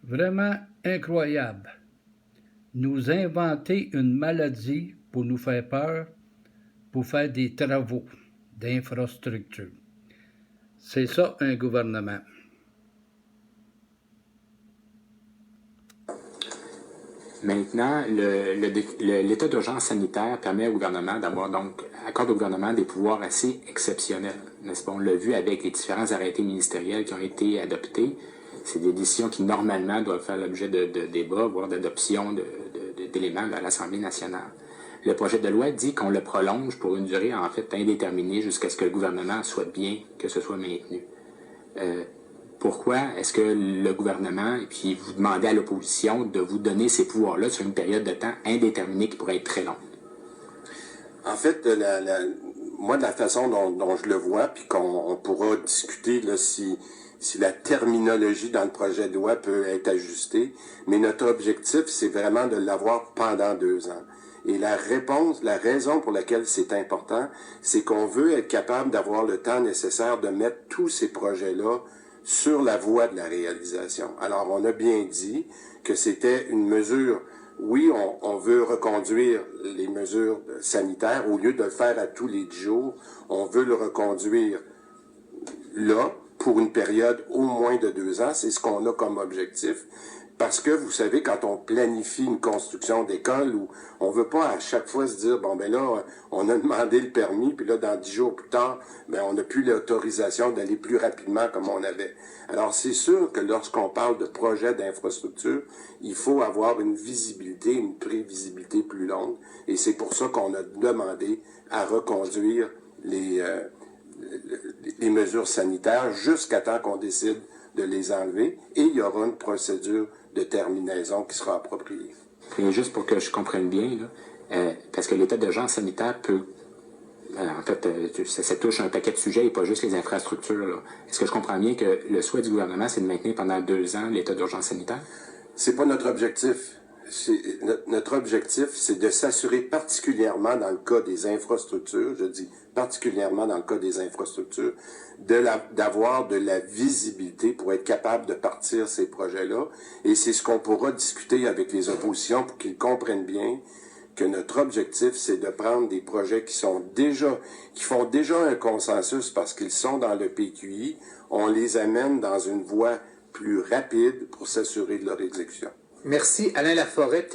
Vraiment incroyable. Nous inventer une maladie pour nous faire peur, pour faire des travaux d'infrastructure. C'est ça un gouvernement. Maintenant, l'état d'urgence sanitaire permet au gouvernement accorde au gouvernement des pouvoirs assez exceptionnels, n'est-ce pas? On l'a vu avec les différents arrêtés ministériels qui ont été adoptés. C'est des décisions qui, normalement, doivent faire l'objet de débats, voire d'adoption d'éléments à l'Assemblée nationale. Le projet de loi dit qu'on le prolonge pour une durée, en fait, indéterminée jusqu'à ce que le gouvernement souhaite bien que ce soit maintenu. Pourquoi est-ce que le gouvernement, et puis vous demandez à l'opposition de vous donner ces pouvoirs-là sur une période de temps indéterminée qui pourrait être très longue? En fait, moi, de la façon dont je le vois, puis qu'on pourra discuter là, si la terminologie dans le projet de loi peut être ajustée, mais notre objectif, c'est vraiment de l'avoir pendant 2 ans. Et la raison pour laquelle c'est important, c'est qu'on veut être capable d'avoir le temps nécessaire de mettre tous ces projets-là sur la voie de la réalisation. Alors, on a bien dit que c'était une mesure. Oui, on veut reconduire les mesures sanitaires au lieu de le faire à tous les 10 jours. On veut le reconduire là pour une période au moins de 2 ans. C'est ce qu'on a comme objectif. Parce que, vous savez, quand on planifie une construction d'école, où on veut pas à chaque fois se dire, bon, ben là, on a demandé le permis, puis là, dans 10 jours plus tard, ben on n'a plus l'autorisation d'aller plus rapidement comme on avait. Alors, c'est sûr que lorsqu'on parle de projet d'infrastructure, il faut avoir une visibilité, une prévisibilité plus longue, et c'est pour ça qu'on a demandé à reconduire les mesures sanitaires jusqu'à temps qu'on décide de les enlever, et il y aura une procédure de terminaison qui sera appropriée. Et juste pour que je comprenne bien, là, parce que l'état d'urgence sanitaire peut... en fait, ça touche un paquet de sujets et pas juste les infrastructures. Là. Est-ce que je comprends bien que le souhait du gouvernement, c'est de maintenir pendant 2 ans l'état d'urgence sanitaire? C'est pas notre objectif. Notre objectif, c'est de s'assurer particulièrement dans le cas des infrastructures, je dis particulièrement dans le cas des infrastructures, d'avoir de la visibilité pour être capable de partir ces projets-là. Et c'est ce qu'on pourra discuter avec les oppositions pour qu'ils comprennent bien que notre objectif, c'est de prendre des projets qui font déjà un consensus parce qu'ils sont dans le PQI, on les amène dans une voie plus rapide pour s'assurer de leur exécution. Merci, Alain Laforêt.